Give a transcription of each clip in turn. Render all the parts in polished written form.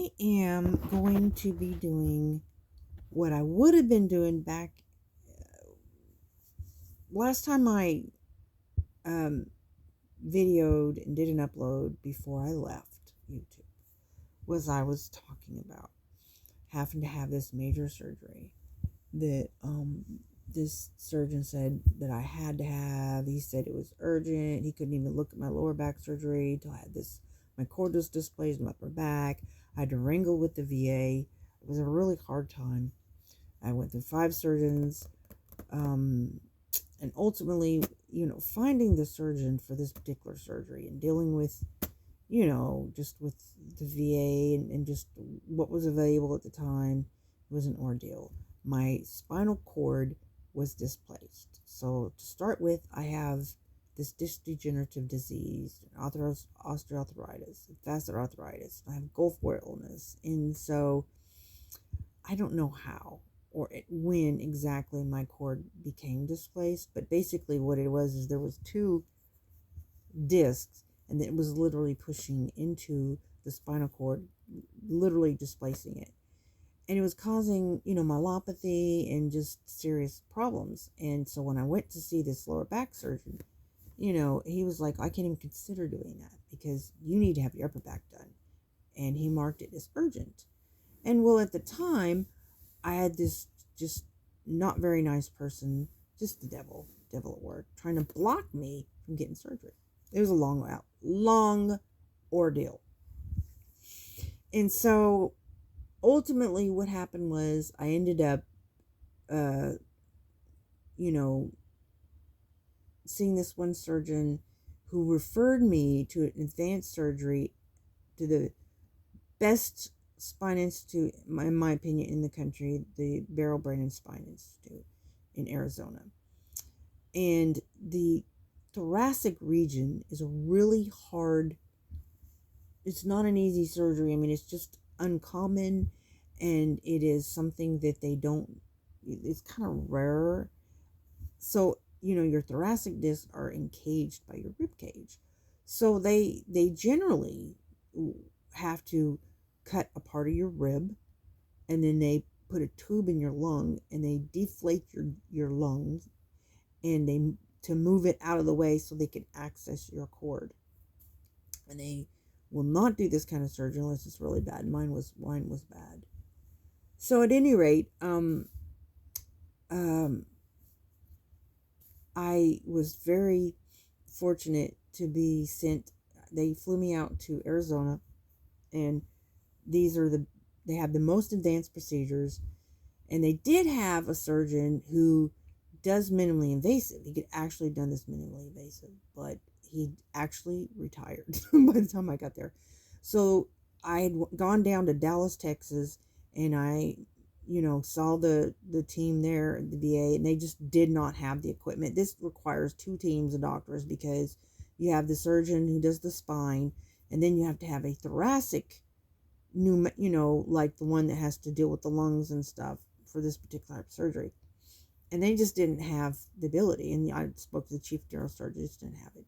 I am going to be doing what I would have been doing back last time I um, videoed and did an upload before I left YouTube. Was I was talking about having to have this major surgery that this surgeon said that I had to have. He said it was urgent. He couldn't even look at my lower back surgery until I had this. My cord was displaced in my upper back. I had to wrangle with the VA. It was a really hard time. I went through 5 surgeons, um, and ultimately, finding the surgeon for this particular surgery and dealing with, just with the VA and just what was available at the time was an ordeal. My spinal cord was displaced. So to start with, I have this disc degenerative disease, osteoarthritis, vascular arthritis. I have Gulf War illness, and so I don't know how or when exactly my cord became displaced, but basically what it was is there was 2 discs, and it was literally pushing into the spinal cord, literally displacing it. And it was causing, myelopathy and just serious problems. And so when I went to see this lower back surgeon, he was like, I can't even consider doing that because you need to have your upper back done. And he marked it as urgent. And well, at the time, I had this just not very nice person, just the devil at work, trying to block me from getting surgery. It was a long ordeal. And so ultimately what happened was I ended up, you know, seeing this one surgeon who referred me to an advanced surgery to the best spine institute, in my opinion, in the country, the Beryl Brandon Spine Institute in Arizona. And the thoracic region is a really hard, it's not an easy surgery. I mean, it's just uncommon, and it is something that it's kind of rare. So, your thoracic discs are encaged by your rib cage. So they generally have to cut a part of your rib, and then they put a tube in your lung and they deflate your lungs, and they to move it out of the way so they can access your cord. And they will not do this kind of surgery unless it's really bad. Mine was bad. So at any rate, um, I was very fortunate to be sent. They flew me out to Arizona, and they have the most advanced procedures. And they did have a surgeon who does minimally invasive. He could actually done this minimally invasive, but he actually retired by the time I got there. So I had gone down to Dallas, Texas, and I, saw the team there at the VA, and they just did not have the equipment. This requires 2 teams of doctors because you have the surgeon who does the spine, and then you have to have a thoracic, like the one that has to deal with the lungs and stuff for this particular type of surgery. And they just didn't have the ability. And I spoke to the chief neurosurgeon, just didn't have it.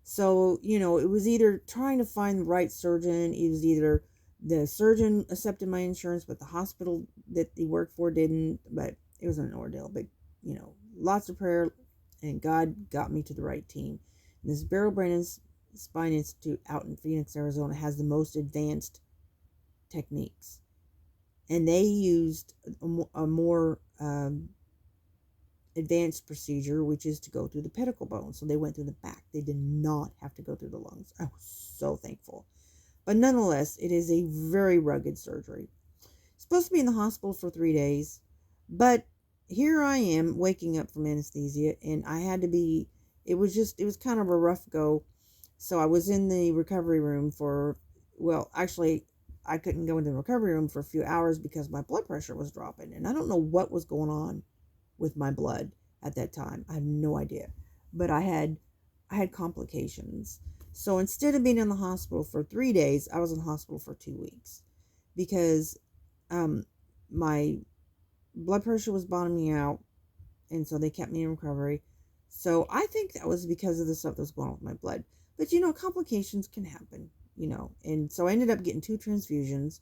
So, it was either trying to find the right surgeon. It was either the surgeon accepted my insurance, but the hospital that he worked for didn't. But it was an ordeal. But, lots of prayer, and God got me to the right team. And this Beryl Brandon Spine Institute out in Phoenix, Arizona has the most advanced techniques. And they used a more advanced procedure, which is to go through the pedicle bone. So they went through the back. They did not have to go through the lungs. I was so thankful. But nonetheless, it is a very rugged surgery. Supposed to be in the hospital for 3 days, but here I am waking up from anesthesia, and I had to be, it was kind of a rough go. So I was in the recovery room actually, I couldn't go into the recovery room for a few hours because my blood pressure was dropping, and I don't know what was going on with my blood at that time. I have no idea, but I had complications. So instead of being in the hospital for 3 days, I was in the hospital for 2 weeks because my blood pressure was bottoming out, and so they kept me in recovery. So I think that was because of the stuff that was going on with my blood. But, complications can happen, and so I ended up getting 2 transfusions.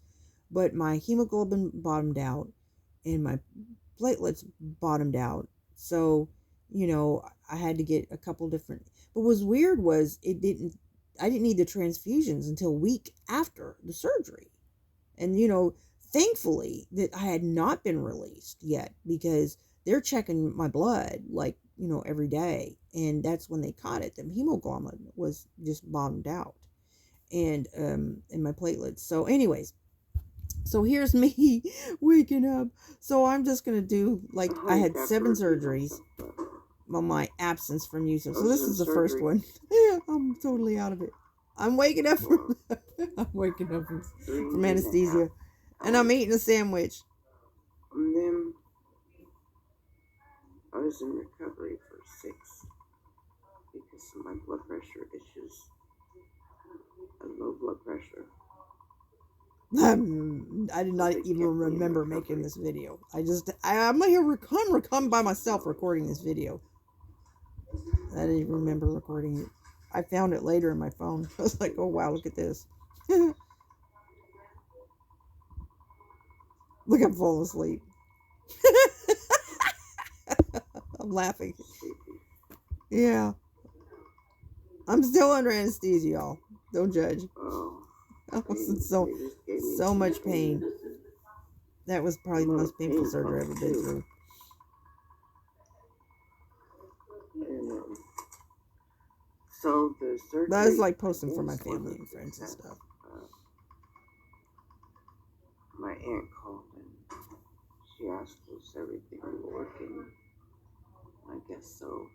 but my hemoglobin bottomed out and my platelets bottomed out. So, I had to get a couple different. But what was weird was I didn't need the transfusions until a week after the surgery. And, thankfully that I had not been released yet, because they're checking my blood like, every day. And that's when they caught it. The hemoglobin was just bottomed out, and my platelets. So anyways, so here's me waking up. So I'm just going to do, like, I had 7 surgeries on my absence from use. So this is the first one. I'm totally out of it. I'm waking up from anesthesia. And I'm eating a sandwich. And then I was in recovery for 6 because of my blood pressure issues. Low blood pressure. I did not even remember making this video. I'm here come by myself recording this video. I didn't even remember recording it. I found it later in my phone. I was like, oh wow, look at this. Look, I'm falling asleep. I'm laughing. Yeah. I'm still under anesthesia, y'all. Don't judge. I was in so much pain. That was probably the most painful surgery I've ever been through. So the surgery, but I was like posting for my family and friends and stuff. My aunt called and she asked us everything working. I guess so.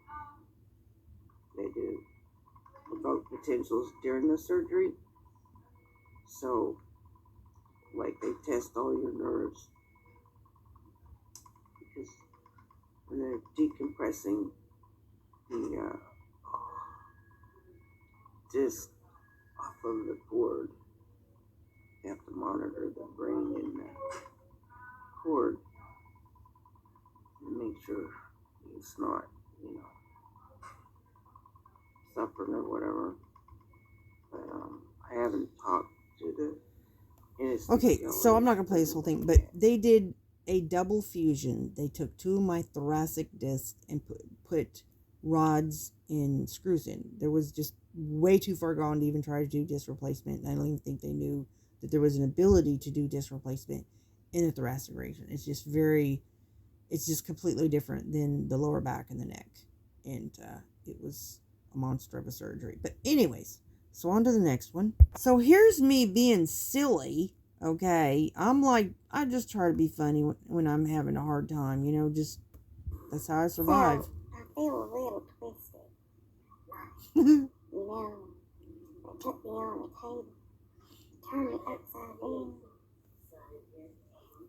They do about potentials during the surgery. So, like, they test all your nerves because when they're decompressing the disc off of the cord, they have to monitor the brain and the cord and make sure it's not, suffering or whatever. But I haven't talked to the anesthesiologist. Okay, so I'm not gonna play this whole thing, but they did a double fusion. They took 2 of my thoracic discs and put rods and screws in. There was just way too far gone to even try to do disc replacement. I don't even think they knew that there was an ability to do disc replacement in the thoracic region. It's just completely different than the lower back and the neck. And it was a monster of a surgery. But anyways, so on to the next one. So here's me being silly. Okay, I'm like, I just try to be funny when I'm having a hard time, just, that's how I survive. So, I feel a little twisted. They took me on a table, turned me upside down,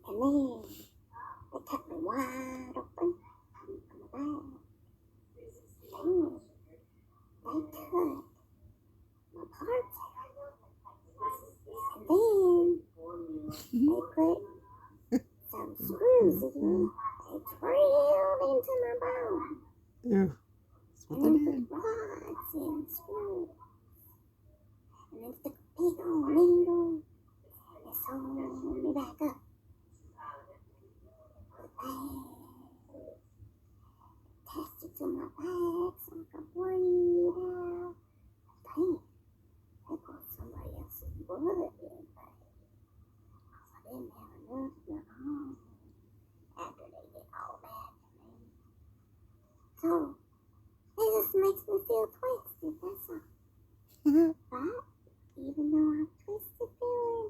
and then they cut me wide open on the back. Then they cut my parts out, and then they put some screws in. They drilled into my bone. Ew, that's what And they then did. put rods and screws. And then stick a big old needle and sew me back up. Attached it to my back so I could breathe out. Damn, they put somebody else's blood in there. I didn't have enough of my own after they did all that to me. So, it just makes me feel twisted, that's all. But, even though I'm twisted feeling,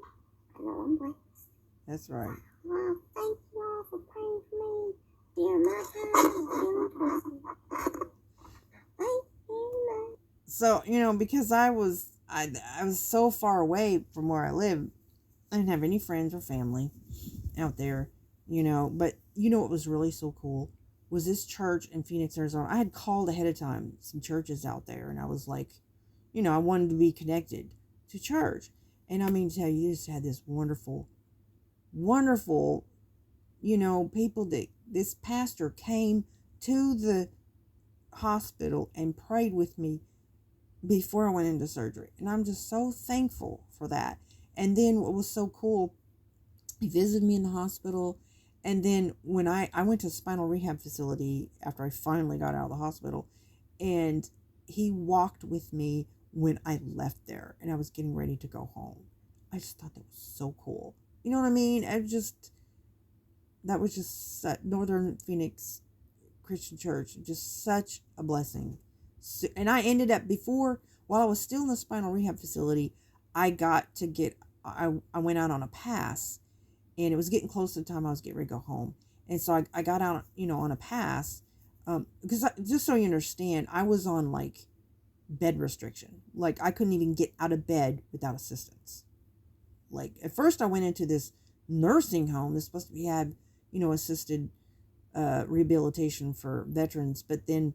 I know I'm blessed. That's right. Well, thank you all for praying for me during my time of feeling twisted. Thank you. So, because I was so far away from where I live, I didn't have any friends or family out there, but what was really so cool was this church in Phoenix, Arizona. I had called ahead of time some churches out there, and I was like, I wanted to be connected to church. And I mean, to tell you, just had this wonderful, people that this pastor came to the hospital and prayed with me before I went into surgery. And I'm just so thankful for that. And then what was so cool He visited me in the hospital. And then when I went to a spinal rehab facility after I finally got out of the hospital, and he walked with me when I left there and I was getting ready to go home. I just thought that was so cool. You know what I mean? That was just Northern Phoenix Christian Church, just such a blessing. So, and I ended up while I was still in the spinal rehab facility, I went out on a pass, and it was getting close to the time I was getting ready to go home. And so I got out, on a pass, because just so you understand, I was on like bed restriction. Like I couldn't even get out of bed without assistance. Like at first I went into this nursing home that's supposed to be assisted rehabilitation for veterans, but then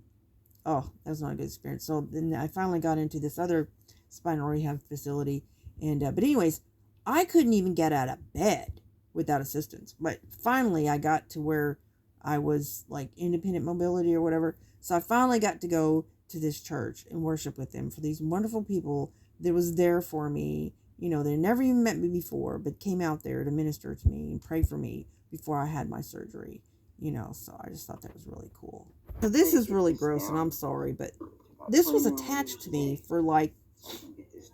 that was not a good experience. So then I finally got into this other spinal rehab facility, and but anyways, I couldn't even get out of bed without assistance. But finally I got to where I was like independent mobility or whatever. So I finally got to go to this church and worship with them, for these wonderful people that was there for me. They never even met me before, but came out there to minister to me and pray for me before I had my surgery. So I just thought that was really cool. So this is really gross, and I'm sorry, but this was attached to me for like,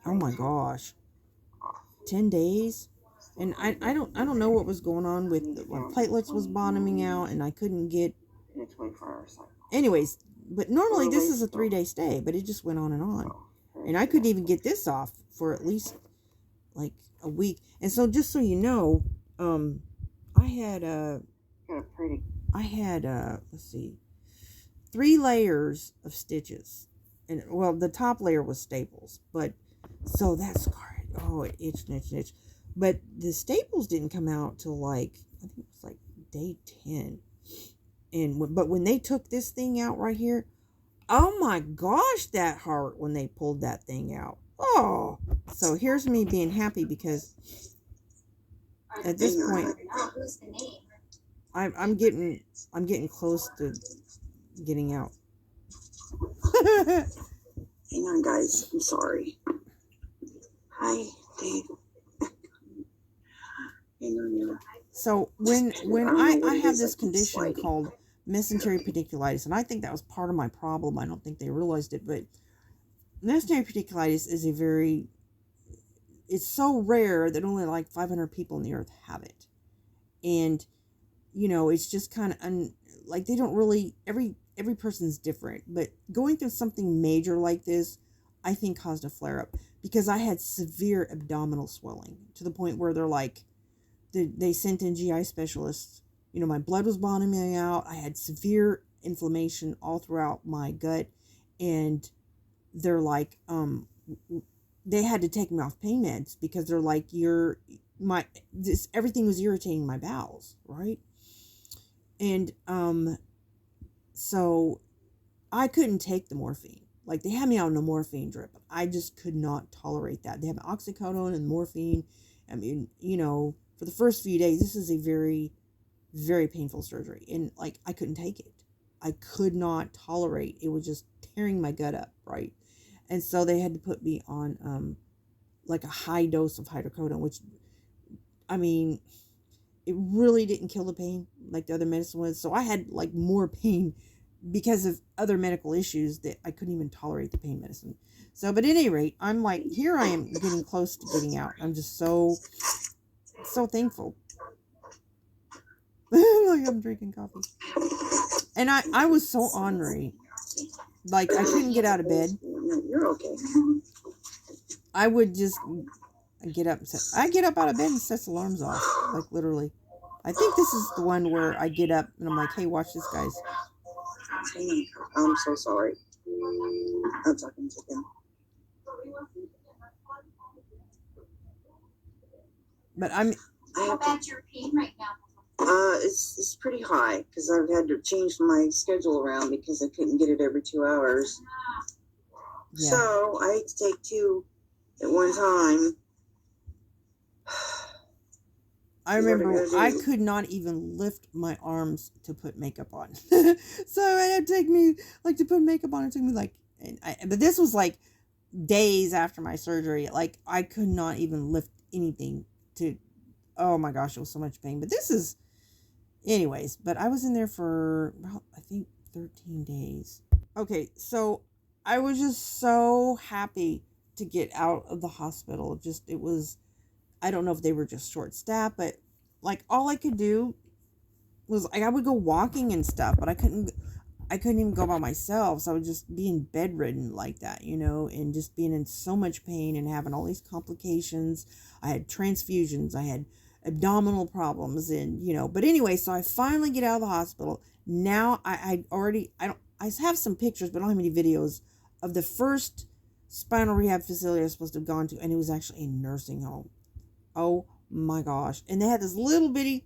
oh my gosh, 10 days. And I don't know what was going on with my platelets was bottoming out, and I couldn't get. Anyways, but normally this is a 3-day stay, but it just went on, and I couldn't even get this off for at least like a week. And so, just so you know, I had let's see, 3 layers of stitches, and well, the top layer was staples, but so that scar, it itched, but the staples didn't come out till like, I think it was like day 10, but when they took this thing out right here, oh my gosh, that hurt when they pulled that thing out. Oh, so here's me being happy because at this point, I'm getting close to getting out. Hang on, guys. I'm sorry. Hi, Dave. Hang on, y'all. So when I have this condition called mesenteric pediculitis, and I think that was part of my problem. I don't think they realized it, but mesenteric pediculitis is it's so rare that only like 500 people on the earth have it. And, it's just kind of, like they don't really, every person's different, but going through something major like this, I think caused a flare up, because I had severe abdominal swelling to the point where they're like, they sent in GI specialists. My blood was bottoming out. I had severe inflammation all throughout my gut, and they're like, they had to take me off pain meds because they're like, everything was irritating my bowels, right? And so I couldn't take the morphine. Like they had me on a morphine drip. I just could not tolerate that. They have oxycodone and morphine. I mean, for the first few days, this is a very, very painful surgery, and like I couldn't take it. I could not tolerate. It was just tearing my gut up, right? And so they had to put me on like a high dose of hydrocodone, which, I mean, it really didn't kill the pain like the other medicine was. So I had like more pain because of other medical issues that I couldn't even tolerate the pain medicine. So, but at any rate, I'm like, here I am getting close to getting out. I'm just so thankful. Like I'm drinking coffee. And I was so ornery. Like I couldn't get out of bed. You're okay. I would just get up out of bed and set alarms off. Like literally. I think this is the one where I get up and I'm like, hey, watch this, guys. I'm so sorry. I'm talking to them. But How bad's your pain right now? It's pretty high because I've had to change my schedule around because I couldn't get it every 2 hours. Yeah. So I had to take 2 at one time. I remember I could not even lift my arms to put makeup on. So it had to take me, like, to put makeup on, it took me, like, but this was, like, days after my surgery. Like, I could not even lift anything to oh my gosh, it was so much pain. But this is, anyways, but I was in there for, well, I think 13 days. Okay, so I was just so happy to get out of the hospital. Just, it was, I don't know if they were just short staffed, but like all I could do was like I would go walking and stuff, but I couldn't even go by myself. So I would just being bedridden like that, and just being in so much pain and having all these complications. I had transfusions, I had abdominal problems, and but anyway, so I finally get out of the hospital. Now I have some pictures, but I don't have any videos of the first spinal rehab facility I was supposed to have gone to, and it was actually a nursing home. Oh my gosh. And they had this little bitty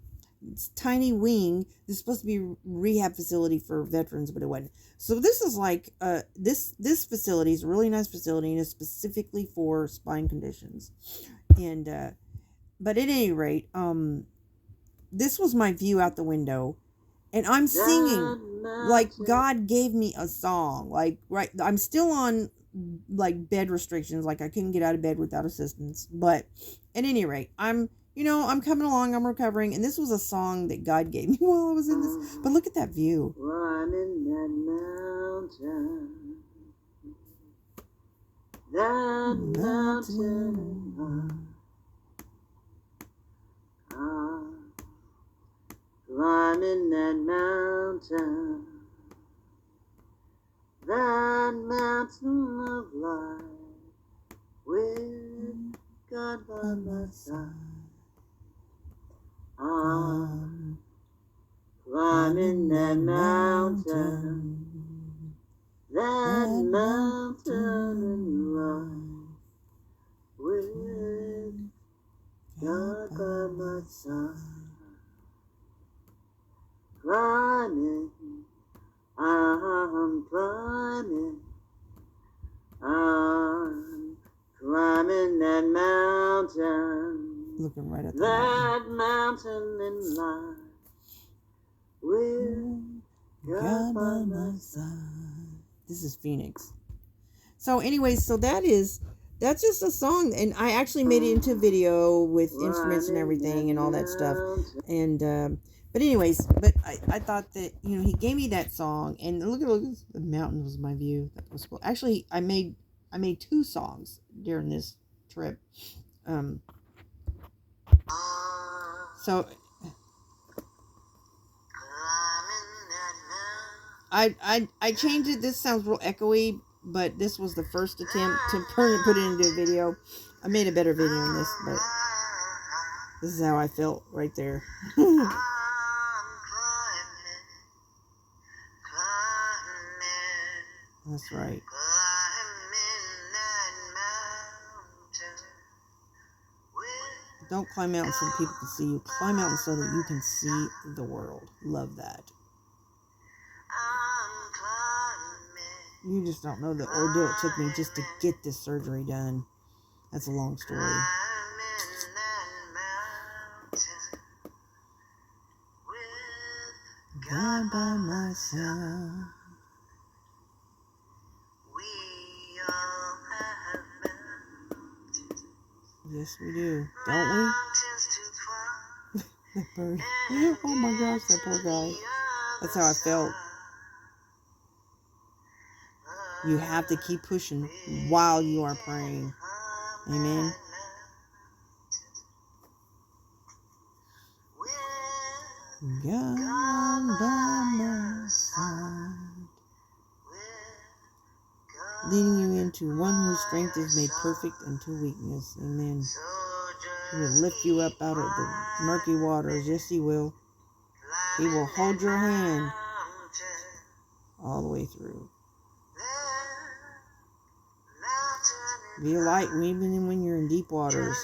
tiny wing. This is supposed to be a rehab facility for veterans, but it wasn't. So this is like this facility is a really nice facility and is specifically for spine conditions. And but at any rate, this was my view out the window, and I'm singing like God gave me a song. Like, right, I'm still on like bed restrictions, like I couldn't get out of bed without assistance, but at any rate, I'm coming along, I'm recovering, and this was a song that God gave me while I was in this. But look at that view. Climbing that mountain, climbing that mountain, that mountain of life, with God by my side. Climbing that mountain in life, with God by my side. Climbing, I'm climbing, I'm climbing that mountain. Looking right at that mountain in life, with God by my side. This is Phoenix. So anyways, so that's just a song, and I actually made it into a video with instruments and everything and all that stuff. And but anyways, I thought that he gave me that song, and look the mountain was my view. That was cool. Actually, I made 2 songs during this trip. So I changed it. This sounds real echoey, but this was the first attempt to put it into a video. I made a better video on this, but this is how I felt right there. That's right. Don't climb mountains so people can see you. Climb mountains so that you can see the world. Love that. You just don't know the ordeal it took me just to get this surgery done. That's a long story. God by my side. Yes, we do. Don't we? That bird. Oh my gosh, that poor guy. That's how I felt. You have to keep pushing while you are praying. Amen. God by my side, leading you into one whose strength is made perfect unto weakness. Amen. He will lift you up out of the murky waters. Yes, He will. He will hold your hand all the way through. Be a light even when you're in deep waters.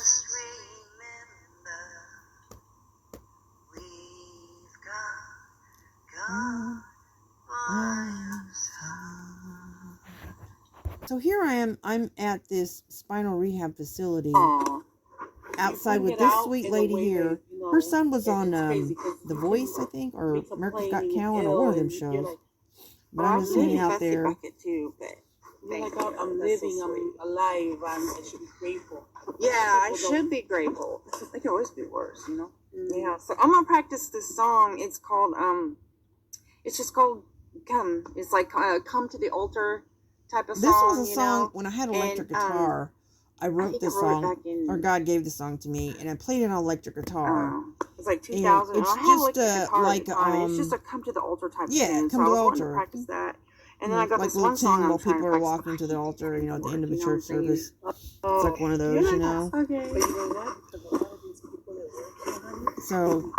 So here I am. I'm at this spinal rehab facility outside with this sweet lady here. Her son was on The Voice, I think, or America's Got Talent, or one of them shows. But I'm just hanging out there. Thank like you. I'm That's so living, sweet. I'm alive, I should be grateful. Yeah, I People don't- should be grateful. It can always be worse, you know. Mm. Yeah. So I'm gonna practice this song. It's called it's just called "Come." It's like "Come to the Altar" type of This song. was a you song know? when I had And, electric guitar. I I wrote think I this wrote it song, back in. or God gave the song to me, and I played it on electric guitar. It's like And 2000. it's I had just electric guitar like at the time. And it's just a "Come to the Altar" type yeah, tune. come So to I the was wanting to altar. practice that. And then I got Like this little one song tune I'm while trying people to are practice. walking to the altar, you know, at the end of a You know what I'm church saying? service. Oh, It's like one of those, you know. Okay. But you know what? Because a lot of these people that work here, honey, So,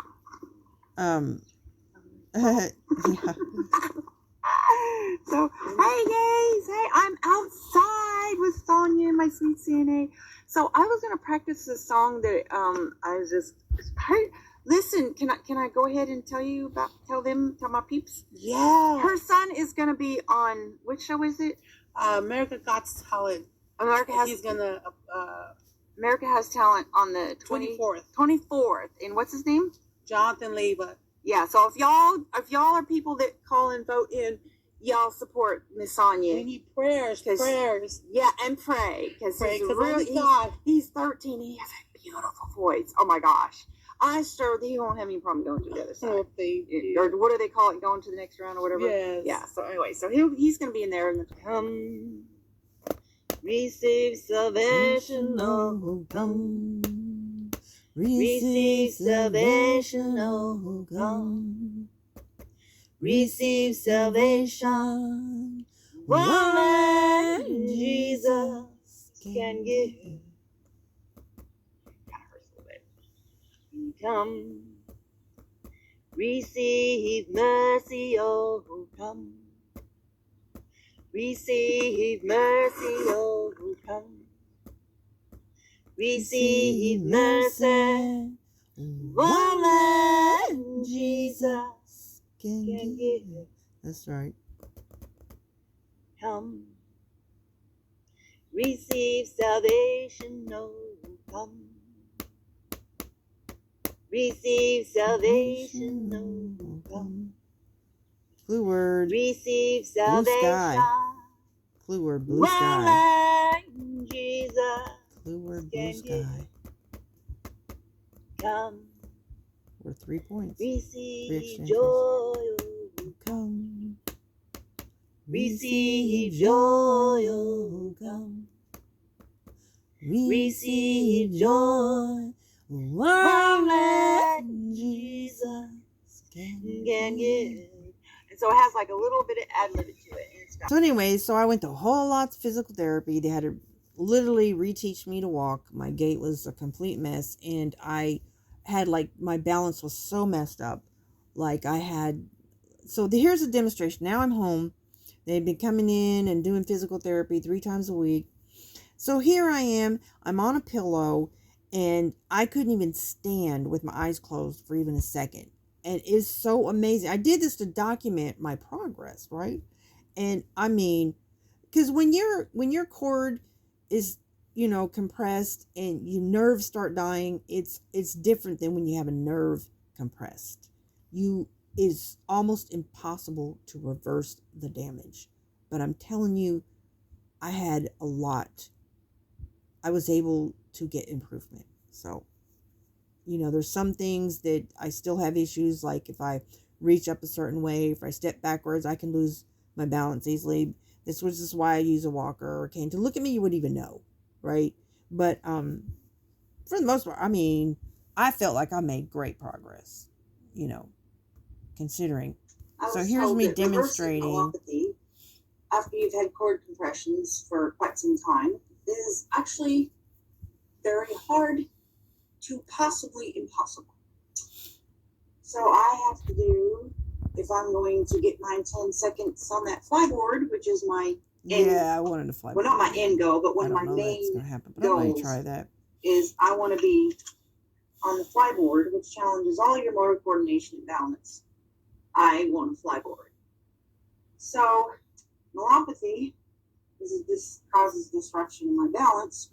yeah. So, hey guys, hey, I'm outside with Sonia, my sweet CNA. So I was gonna practice this song that I was just hey, listen, can I go ahead and tell my peeps? yeah. Her son is gonna be on which show is it? America Got Talent. He's gonna America Has Talent on the 24th. 24th. And what's his name? Jonathan Leva. Yeah, so if y'all are people that call and vote in, y'all support Miss Sonia. We need prayers. Yeah, and pray because Pray, he's 'cause really only God. he's 13. He has a beautiful voice. Oh my gosh, I'm sure that he won't have any problem going to the other side. Oh, thank you. Or what do they call it? Going to the next round or whatever. Yes. Yeah. So anyway, so he's going to be in there. And come, receive salvation, oh come. Receive salvation, oh come. Receive salvation. What Jesus can give. Kind of hurts a little bit. Come. Receive mercy, oh come. Receive mercy, oh come. Receive mercy. What Jesus can give. That's right. Come. Receive salvation, oh come. Receive salvation, oh come. Clue word. Receive Blue salvation. sky. Clue word. Blue sky. What Jesus Clue word. Blue can give. sky. Come. Worth 3 points. Receive exchange joy, oh Come. receive joy, oh come. Receive joy. What Jesus can give. And so it has like a little bit of ad-lib to it. And it's got So anyways, so I went to whole lots of physical therapy. They had to literally reteach me to walk. My gait was a complete mess. And I had like, my balance was so messed up. Like I had, so here's a demonstration. Now I'm home. They've been coming in and doing physical therapy 3 times a week. So here I am. I'm on a pillow and I couldn't even stand with my eyes closed for even a second. And it's so amazing. I did this to document my progress, right? And I mean, because when your cord is, you know, compressed and your nerves start dying, it's different than when you have a nerve compressed. It's almost impossible to reverse the damage. But I'm telling you, I had a lot. I was able to get improvement. So, you know, there's some things that I still have issues, like if I reach up a certain way, if I step backwards, I can lose my balance easily. This is why I use a walker or a cane. To look at me, you wouldn't even know, right? But for the most part, I mean, I felt like I made great progress, you know, considering. So here's me demonstrating. After you've had cord compressions for quite some time is actually very hard to possibly impossible. So I have to do, if I'm going to get 9-10 seconds on that flyboard, which is my end, I wanted to fly. well, not my end goal, but one I of my don't know that's main gonna happen, but I might goals try that. is I want to be on the flyboard, which challenges all your motor coordination and balance. I want a flyboard. So neuropathy this causes disruption in my balance.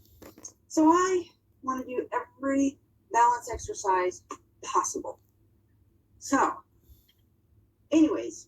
So I want to do every balance exercise possible. So, anyways,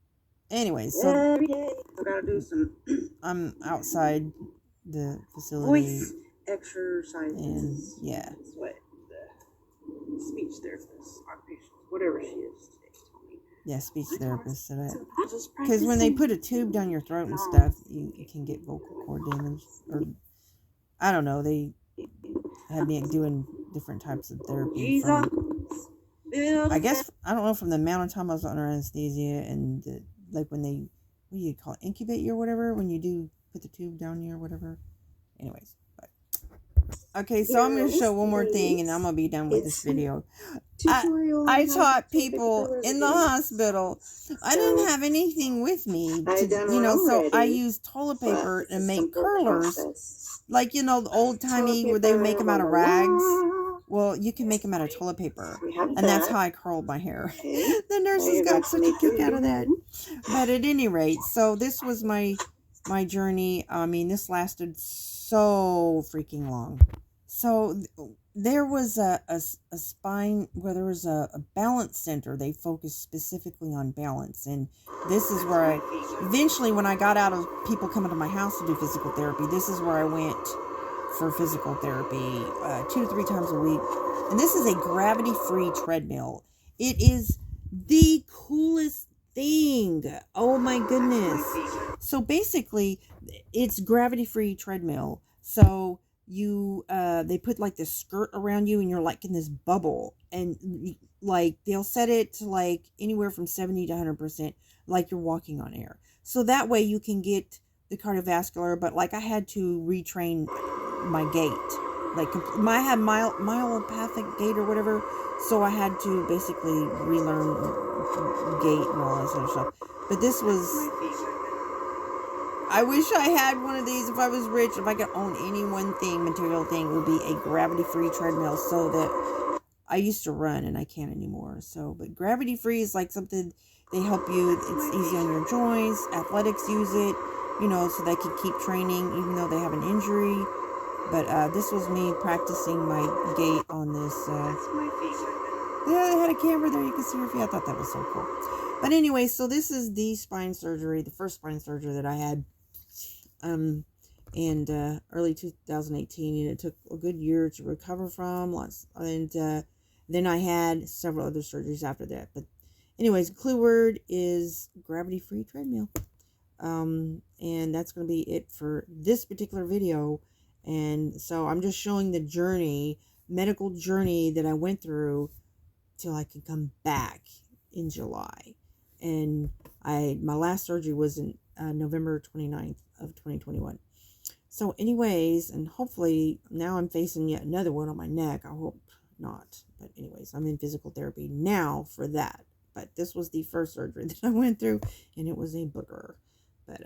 anyways, so every day. I gotta do some I'm outside the facility. voice exercises. And yeah. That's what the speech therapist, occupational, whatever she is today told me. Yeah, speech therapist said that. So I just Because when they practicing. put a tube down your throat and stuff, you can get vocal cord damage. Or, I don't know, they had me doing different types of therapy from, I guess, I don't know, from the amount of time I was under anesthesia and like when they, what do you call it, incubate you or whatever, when you do put the tube down you or whatever. Anyways, but okay, so I'm going to show one more thing and I'm going to be done with this video. I taught people in the hospital. I didn't have anything with me to, so I used toilet paper and make curlers. Like, the old timey where they make them out of rags. Well, you can make them out of toilet paper. And that's how I curled my hair. The nurses got such a kick out of that. But at any rate, so this was my journey. I mean, this lasted so freaking long. So there was a spine where there was a balance center. They focused specifically on balance. And this is where eventually when I got out of people coming to my house to do physical therapy, this is where I went for physical therapy 2 to 3 times a week. And this is a gravity-free treadmill. It is the coolest thing. Oh my goodness. So basically, it's gravity-free treadmill. So you they put like this skirt around you and you're like in this bubble, and like they'll set it to like anywhere from 70 to 100%, like you're walking on air. So that way you can get the cardiovascular, but like I had to retrain my gait. Like I had myopathic gait or whatever, so I had to basically relearn gait and all that sort of stuff. But this was, I wish I had one of these. If I was rich, if I could own any one thing, material thing, it would be a gravity-free treadmill, so that I used to run and I can't anymore. So, but gravity-free is like something, they help you, it's easy on your joints, athletics use it, so they can keep training even though they have an injury. But this was me practicing my gait on this. Yeah, they had a camera there, you can see your feet. I thought that was so cool. But anyway, so this is the spine surgery, the first spine surgery that I had. And early 2018, and it took a good year to recover from. And then I had several other surgeries after that. But anyways, clue word is gravity-free treadmill. And that's going to be it for this particular video. And so I'm just showing the medical journey that I went through till I could come back in July. And my last surgery was in November 29th of 2021. So anyways, and hopefully now I'm facing yet another one on my neck. I hope not. But anyways, I'm in physical therapy now for that. But this was the first surgery that I went through, and it was a booger. But